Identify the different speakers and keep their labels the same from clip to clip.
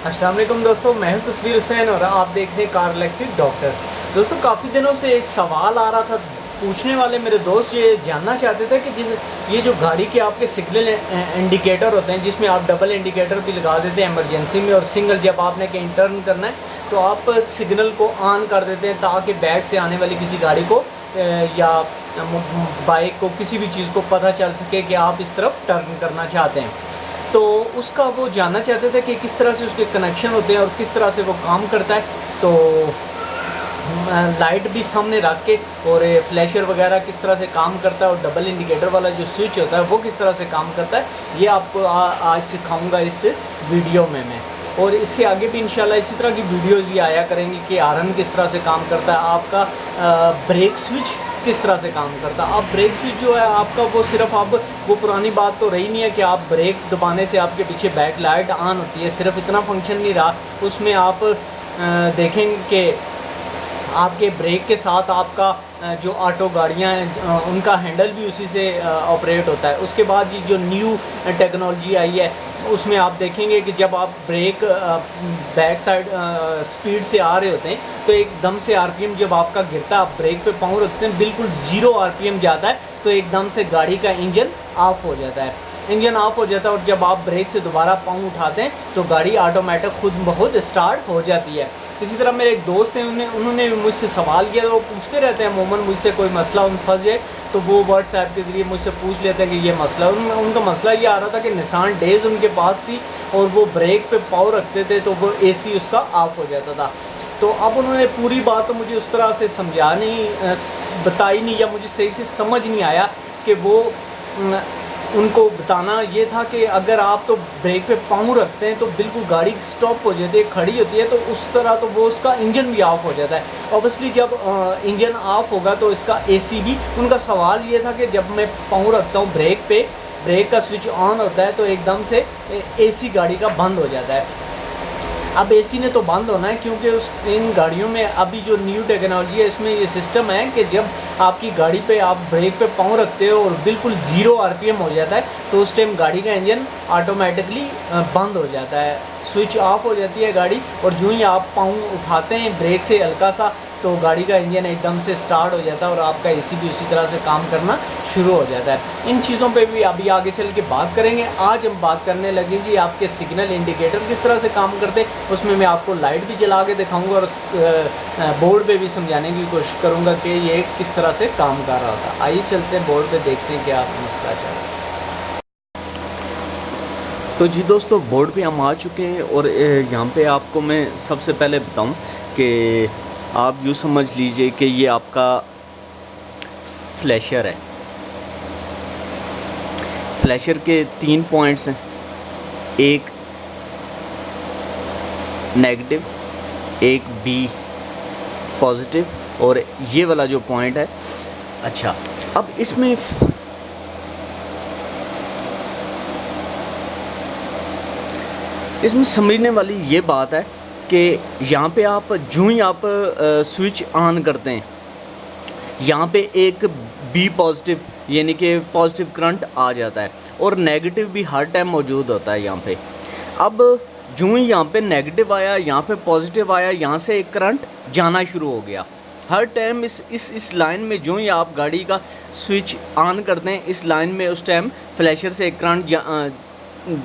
Speaker 1: अस्सलाम वालेकुम दोस्तों, मैं हूं तस्वीर हुसैन और आप देख रहे हैं कार इलेक्ट्रिक डॉक्टर। दोस्तों, काफ़ी दिनों से एक सवाल आ रहा था, पूछने वाले मेरे दोस्त ये जानना चाहते थे कि ये जो गाड़ी के आपके सिग्नल इंडिकेटर होते हैं, जिसमें आप डबल इंडिकेटर भी लगा देते हैं इमरजेंसी में, और सिंगल जब आपने कहीं टर्न करना है तो आप सिग्नल को ऑन कर देते हैं ताकि बैक से आने वाली किसी गाड़ी को या बाइक को, किसी भी चीज़ को पता चल सके कि आप इस तरफ टर्न करना चाहते हैं। तो उसका वो जानना चाहते थे कि किस तरह से उसके कनेक्शन होते हैं और किस तरह से वो काम करता है। तो लाइट भी सामने रख के और फ्लैशर वगैरह किस तरह से काम करता है और डबल इंडिकेटर वाला जो स्विच होता है वो किस तरह से काम करता है, ये आपको आज सिखाऊंगा इस वीडियो में मैं। और इससे आगे भी इंशाल्लाह इसी तरह की वीडियोज़ ही आया करेंगी कि आरन किस तरह से काम करता है, आपका ब्रेक स्विच किस तरह से काम करता है। अब ब्रेक स्विच जो है आपका, वो सिर्फ अब वो पुरानी बात तो रही नहीं है कि आप ब्रेक दबाने से आपके पीछे बैक लाइट ऑन होती है, सिर्फ इतना फंक्शन नहीं रहा। उसमें आप देखेंगे कि आपके ब्रेक के साथ आपका जो ऑटो गाड़ियां हैं उनका हैंडल भी उसी से ऑपरेट होता है। उसके बाद जो न्यू टेक्नोलॉजी आई है उसमें आप देखेंगे कि जब आप ब्रेक बैक साइड स्पीड से आ रहे होते हैं तो एकदम से आरपीएम जब आपका गिरता है, आप ब्रेक पे पाँव रखते हैं, बिल्कुल ज़ीरो आरपीएम जाता है तो एकदम से गाड़ी का इंजन ऑफ हो जाता है। इंजन ऑफ हो जाता है और जब आप ब्रेक से दोबारा पाँव उठाते हैं तो गाड़ी ऑटोमेटिक खुद ब खुद स्टार्ट हो जाती है। इसी तरह मेरे एक दोस्त हैं, उन्होंने मुझसे सवाल किया, तो वो पूछते रहते हैं अमूमन मुझसे, कोई मसला उन फंस जाए तो वो व्हाट्सएप के ज़रिए मुझसे पूछ लेते हैं कि ये मसला। उनका मसला ये आ रहा था कि निसान डेज़ उनके पास थी और वो ब्रेक पे पाँव रखते थे तो वो एसी उसका ऑफ हो जाता था। तो अब उन्होंने पूरी बात तो मुझे उस तरह से समझा नहीं, बताई नहीं, या मुझे सही से समझ नहीं आया कि वो उनको बताना ये था कि अगर आप तो ब्रेक पे पाँव रखते हैं तो बिल्कुल गाड़ी स्टॉप हो जाती है, खड़ी होती है, तो उस तरह तो वो उसका इंजन भी ऑफ हो जाता है। ऑब्वियसली जब इंजन ऑफ होगा तो इसका एसी भी। उनका सवाल ये था कि जब मैं पाँव रखता हूँ ब्रेक पे, ब्रेक का स्विच ऑन होता है तो एकदम से एसी गाड़ी का बंद हो जाता है। अब एसी ने तो बंद होना है क्योंकि इन गाड़ियों में अभी जो न्यू टेक्नोलॉजी है इसमें ये सिस्टम है कि जब आपकी गाड़ी पे आप ब्रेक पे पाँव रखते हो और बिल्कुल ज़ीरो आरपीएम हो जाता है तो उस टाइम गाड़ी का इंजन ऑटोमेटिकली बंद हो जाता है, स्विच ऑफ हो जाती है गाड़ी। और जो ही आप पाँव उठाते हैं ब्रेक से हल्का सा तो गाड़ी का इंजन एकदम से स्टार्ट हो जाता है और आपका एसी भी उसी तरह से काम करना शुरू हो जाता है। इन चीज़ों पे भी अभी आगे चल के बात करेंगे। आज हम बात करने लगे जी आपके सिग्नल इंडिकेटर किस तरह से काम करते हैं, उसमें मैं आपको लाइट भी जला के दिखाऊंगा और बोर्ड पे भी समझाने की कोशिश करूंगा कि ये किस तरह से काम कर रहा था। आइए चलते हैं बोर्ड पे, देखते हैं क्या मसला चल रहा है। तो जी दोस्तों, बोर्ड पे हम आ चुके हैं और यहाँ पे आपको मैं सबसे पहले बताऊँ कि आप यूँ समझ लीजिए कि ये आपका फ्लैशर है। फ्लैशर के 3 पॉइंट्स हैं, एक नेगेटिव, एक बी पॉजिटिव और ये वाला जो पॉइंट है। अच्छा, अब इसमें समझने वाली ये बात है कि यहाँ पे आप जो ही आप स्विच ऑन करते हैं यहाँ पे एक बी पॉजिटिव यानी कि पॉजिटिव करंट आ जाता है और नेगेटिव भी हर टाइम मौजूद होता है यहाँ पे। अब जो ही यहाँ पे नेगेटिव आया, यहाँ पे पॉजिटिव आया, यहाँ से एक करंट जाना शुरू हो गया हर टाइम। इस लाइन में जो ही आप गाड़ी का स्विच ऑन करते हैं, इस लाइन में उस टाइम फ्लैशर से एक करंट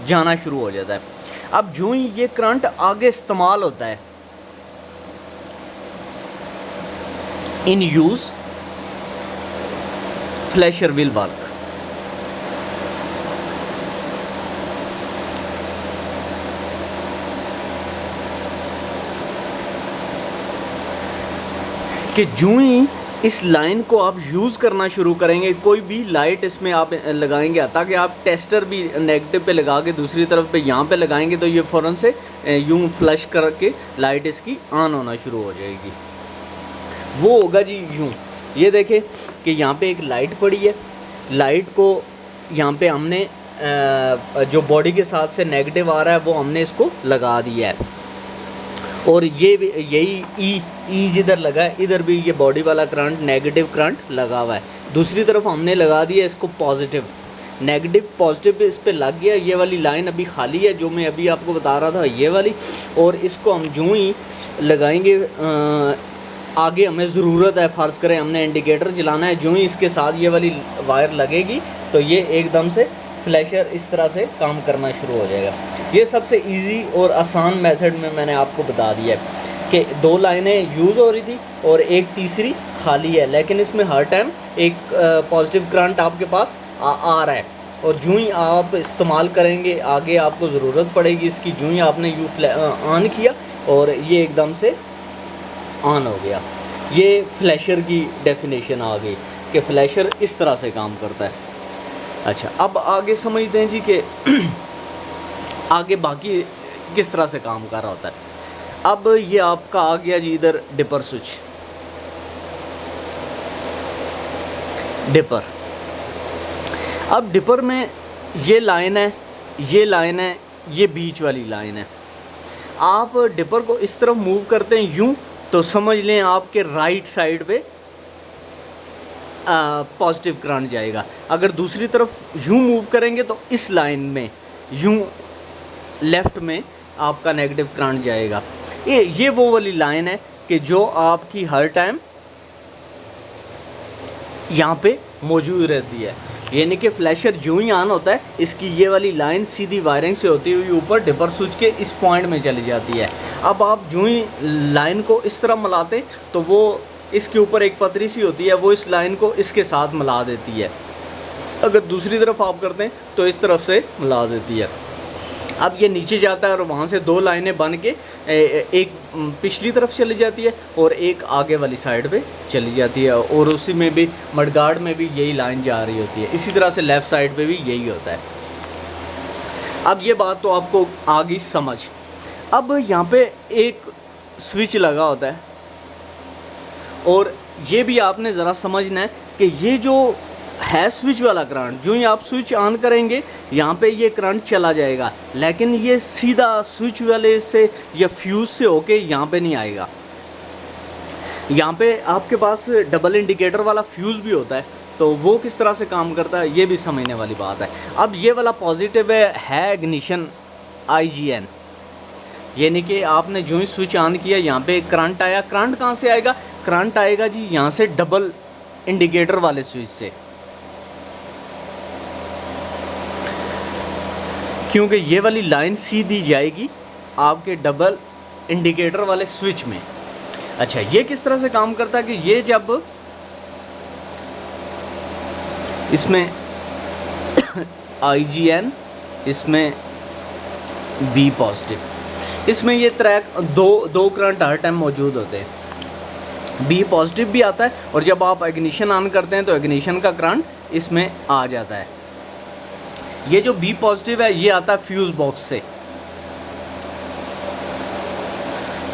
Speaker 1: जाना शुरू हो जाता है। अब जो ही ये करंट आगे इस्तेमाल होता है, इन यूज़ फ्लैशर विल वर्क। कि जो ही इस लाइन को आप यूज़ करना शुरू करेंगे, कोई भी लाइट इसमें आप लगाएंगे, ताकि आप टेस्टर भी नेगेटिव पे लगा के दूसरी तरफ पे यहाँ पे लगाएंगे तो ये फ़ौरन से यूँ फ्लैश करके लाइट इसकी ऑन होना शुरू हो जाएगी। वो होगा जी यूँ, ये देखें कि यहाँ पे एक लाइट पड़ी है, लाइट को यहाँ पे हमने जो बॉडी के साथ से नेगेटिव आ रहा है वो हमने इसको लगा दिया है और ये भी यही ई जिधर लगा है इधर भी ये बॉडी वाला करंट नेगेटिव करंट लगा हुआ है। दूसरी तरफ हमने लगा दिया इसको पॉजिटिव। नेगेटिव पॉजिटिव इस पे लग गया। ये वाली लाइन अभी खाली है जो मैं अभी आपको बता रहा था, ये वाली। और इसको हम यूँ ही लगाएंगे, आगे हमें ज़रूरत है, फ़र्ज़ करें हमने इंडिकेटर जलाना है, जो ही इसके साथ ये वाली वायर लगेगी तो ये एकदम से फ्लैशर इस तरह से काम करना शुरू हो जाएगा। ये सबसे इजी और आसान मेथड में मैंने आपको बता दिया है कि 2 लाइनें यूज़ हो रही थी और एक तीसरी खाली है, लेकिन इसमें हर टाइम एक पॉजिटिव करंट आपके पास आ रहा है। और यूँ ही आप इस्तेमाल करेंगे, आगे आपको ज़रूरत पड़ेगी इसकी। यूँ ही आपने ऑन किया और ये एकदम से ऑन हो गया। ये फ्लैशर की डेफिनेशन आ गई कि फ्लैशर इस तरह से काम करता है। अच्छा, अब आगे समझते हैं जी कि आगे बाकी किस तरह से काम कर रहा होता है। अब ये आपका आ गया जी इधर डिपर स्विच, डिपर। अब डिपर में ये लाइन है, ये लाइन है, ये बीच वाली लाइन है। आप डिपर को इस तरफ मूव करते हैं यूं, तो समझ लें आपके राइट साइड पे पॉजिटिव करंट जाएगा। अगर दूसरी तरफ यूं मूव करेंगे तो इस लाइन में यूं लेफ़्ट में आपका नेगेटिव करंट जाएगा। ये वो वाली लाइन है कि जो आपकी हर टाइम यहाँ पे मौजूद रहती है। यानी कि फ्लैशर यूँ ही ऑन होता है, इसकी ये वाली लाइन सीधी वायरिंग से होती हुई ऊपर डिपर स्विच के इस पॉइंट में चली जाती है। अब आप यूँ ही लाइन को इस तरह मिलाते तो वो इसके ऊपर एक पतरी सी होती है, वो इस लाइन को इसके साथ मिला देती है। अगर दूसरी तरफ आप करते हैं तो इस तरफ से मिला देती है। अब ये नीचे जाता है और वहाँ से 2 लाइनें बन के एक पिछली तरफ चली जाती है और एक आगे वाली साइड पे चली जाती है। और उसी में भी मडगार्ड में भी यही लाइन जा रही होती है। इसी तरह से लेफ़्ट साइड पे भी यही होता है। अब ये बात तो आपको आ गई समझ। अब यहाँ पे एक स्विच लगा होता है और ये भी आपने ज़रा समझना है कि ये जो है स्विच वाला करंट, जो ही आप स्विच ऑन करेंगे यहाँ पे ये करंट चला जाएगा, लेकिन ये सीधा स्विच वाले से या फ्यूज़ से होके यहाँ पे नहीं आएगा। यहाँ पे आपके पास डबल इंडिकेटर वाला फ्यूज़ भी होता है, तो वो किस तरह से काम करता है ये भी समझने वाली बात है। अब ये वाला पॉजिटिव है इग्निशन IGN, यानी कि आपने जो ही स्विच ऑन किया यहाँ पे करंट आया। करंट कहाँ से आएगा? करंट आएगा जी यहाँ से डबल इंडिकेटर वाले स्विच से, क्योंकि ये वाली लाइन सीधी जाएगी आपके डबल इंडिकेटर वाले स्विच में। अच्छा, ये किस तरह से काम करता है कि ये जब इसमें IGN, इसमें B पॉजिटिव, इसमें ये दो करंट हर टाइम मौजूद होते हैं। B पॉजिटिव भी आता है और जब आप इग्निशन ऑन करते हैं तो इग्निशन का करंट इसमें आ जाता है। ये जो B पॉजिटिव है ये आता है फ्यूज़ बॉक्स से,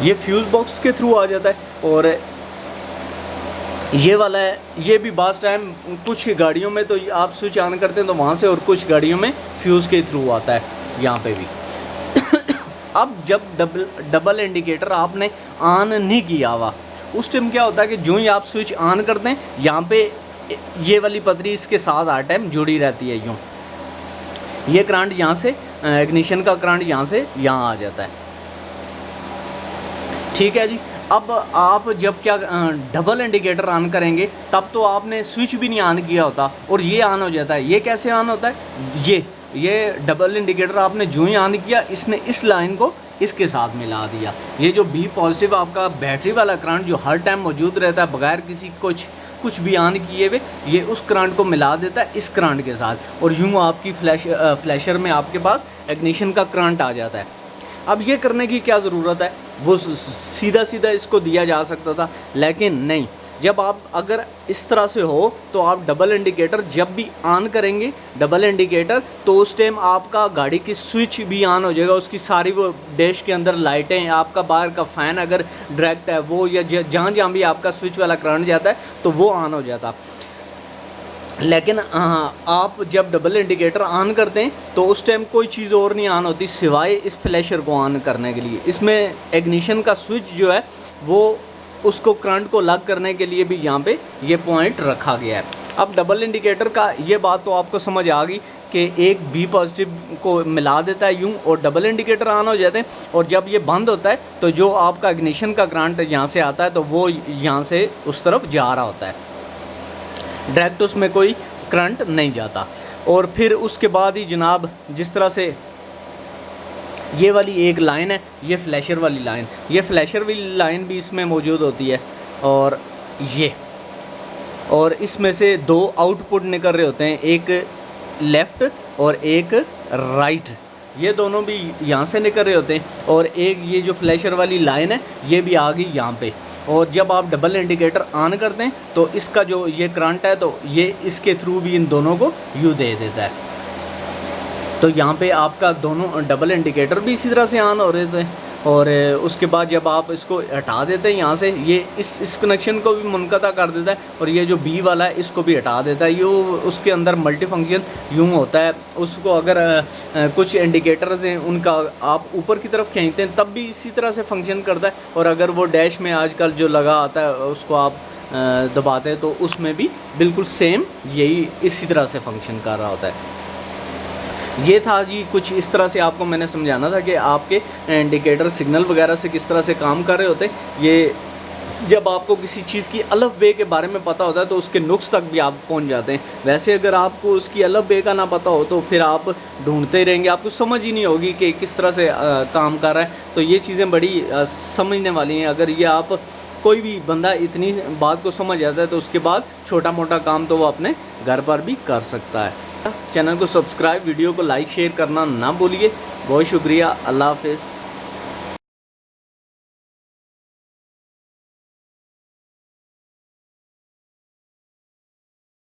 Speaker 1: ये फ्यूज़ बॉक्स के थ्रू आ जाता है। और ये वाला है, ये भी बास टाइम कुछ गाड़ियों में तो आप स्विच ऑन करते हैं तो वहाँ से, और कुछ गाड़ियों में फ्यूज़ के थ्रू आता है, यहाँ पे भी। अब जब डबल इंडिकेटर आपने ऑन नहीं किया हुआ, उस टाइम क्या होता है कि जो ही आप स्विच ऑन करते हैं यहाँ पे ये वाली पतरी इसके साथ हर टाइम जुड़ी रहती है। यूँ ये करंट यहाँ से, इग्निशन का करंट यहाँ से यहाँ आ जाता है। ठीक है जी। अब आप जब क्या डबल इंडिकेटर ऑन करेंगे तब तो आपने स्विच भी नहीं ऑन किया होता और ये ऑन हो जाता है। ये कैसे ऑन होता है? ये डबल इंडिकेटर आपने जो ही ऑन किया, इसने इस लाइन को इसके साथ मिला दिया। ये जो B पॉजिटिव आपका बैटरी वाला करंट जो हर टाइम मौजूद रहता है बगैर किसी कुछ भी ऑन किए हुए, ये उस करंट को मिला देता है इस करंट के साथ, और यूँ आपकी फ्लैशर में आपके पास इग्निशन का करंट आ जाता है। अब ये करने की क्या ज़रूरत है? वो सीधा इसको दिया जा सकता था, लेकिन नहीं। जब आप अगर इस तरह से हो तो आप डबल इंडिकेटर जब भी ऑन करेंगे डबल इंडिकेटर, तो उस टाइम आपका गाड़ी की स्विच भी ऑन हो जाएगा, उसकी सारी वो डैश के अंदर लाइटें, आपका बाहर का फ़ैन अगर डायरेक्ट है वो, या जहाँ भी आपका स्विच वाला करंट जाता है तो वो ऑन हो जाता। लेकिन आप जब डबल इंडिकेटर ऑन करते हैं तो उस टाइम कोई चीज़ और नहीं ऑन होती सिवाय इस फ्लैशर को ऑन करने के लिए। इसमें इग्निशन का स्विच जो है वो उसको करंट को लग करने के लिए भी यहाँ पे ये पॉइंट रखा गया है। अब डबल इंडिकेटर का ये बात तो आपको समझ आ गई कि एक बी पॉजिटिव को मिला देता है यूँ और डबल इंडिकेटर ऑन हो जाते हैं, और जब ये बंद होता है तो जो आपका इग्निशन का करंट यहाँ से आता है तो वो यहाँ से उस तरफ जा रहा होता है, डायरेक्ट उसमें कोई करंट नहीं जाता। और फिर उसके बाद ही जनाब जिस तरह से ये वाली एक लाइन है, ये फ्लैशर वाली लाइन, ये फ्लैशर वाली लाइन भी इसमें मौजूद होती है, और इसमें से दो आउटपुट निकल रहे होते हैं, एक लेफ़्ट और एक राइट, ये दोनों भी यहाँ से निकल रहे होते हैं, और एक ये जो फ्लैशर वाली लाइन है ये भी आ गई यहाँ पे। और जब आप डबल इंडिकेटर ऑन करते हैं तो इसका जो ये करंट है तो ये इसके थ्रू भी इन दोनों को यूँ दे देता है। तो यहाँ पे आपका दोनों डबल इंडिकेटर भी इसी तरह से ऑन हो रहे थे, और उसके बाद जब आप इसको हटा देते हैं यहाँ से, ये इस कनेक्शन को भी मुनक़ता कर देता है, और ये जो बी वाला है इसको भी हटा देता है। ये उसके अंदर मल्टी फंक्शन यूँ होता है, उसको अगर कुछ इंडिकेटर्स हैं उनका आप ऊपर की तरफ खींचते हैं तब भी इसी तरह से फंक्शन करता है, और अगर वो डैश में आजकल जो लगा आता है उसको आप दबाते हैं तो उसमें भी बिल्कुल सेम यही इसी तरह से फंक्शन कर रहा होता है। ये था जी कुछ इस तरह से आपको मैंने समझाना था कि आपके इंडिकेटर सिग्नल वगैरह से किस तरह से काम कर रहे होते हैं। ये जब आपको किसी चीज़ की अलफ बे के बारे में पता होता है तो उसके नुक्स तक भी आप पहुंच जाते हैं। वैसे अगर आपको उसकी अलफ बे का ना पता हो तो फिर आप ढूंढते ही रहेंगे, आपको समझ ही नहीं होगी कि किस तरह से काम कर रहा है। तो ये चीज़ें बड़ी समझने वाली हैं। अगर ये आप कोई भी बंदा इतनी बात को समझ जाता है तो उसके बाद छोटा मोटा काम तो वो अपने घर पर भी कर सकता है। चैनल को सब्सक्राइब, वीडियो को लाइक शेयर करना ना भूलिए। बहुत शुक्रिया। अल्लाह हाफ़िज़।